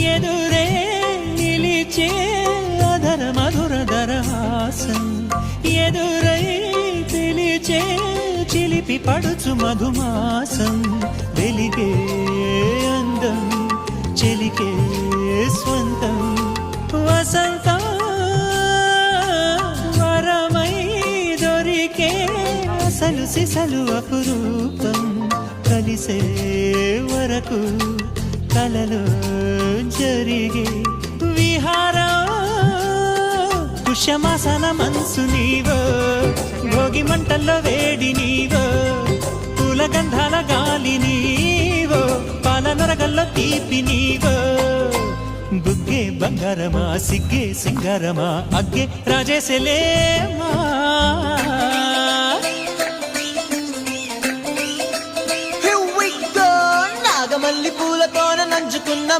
ఎదురే నిలిచే అధర మధుర దరహాసం ఎదురై పిలిచే చిలిపి పడుచు మధుమాసం వెలిగే అందం చెలికే స్వంతం వసంతం వరమై దొరికే అసలు సిసలు అపురూపం కలిసే వరకు కలలో జరిగే విహారం పుష్యమాసన మనసు నీవో భోగి మంటల్లో వేడి నీవో పూల గంధాల గాలి నీవో పాల నొరగల్లో తీపి నీవో బుగ్గే బంగారమా సిగ్గే సింగారమా అగ్గే రాజేశలేమా నాగమల్లి పూలతోన నంచుకున్న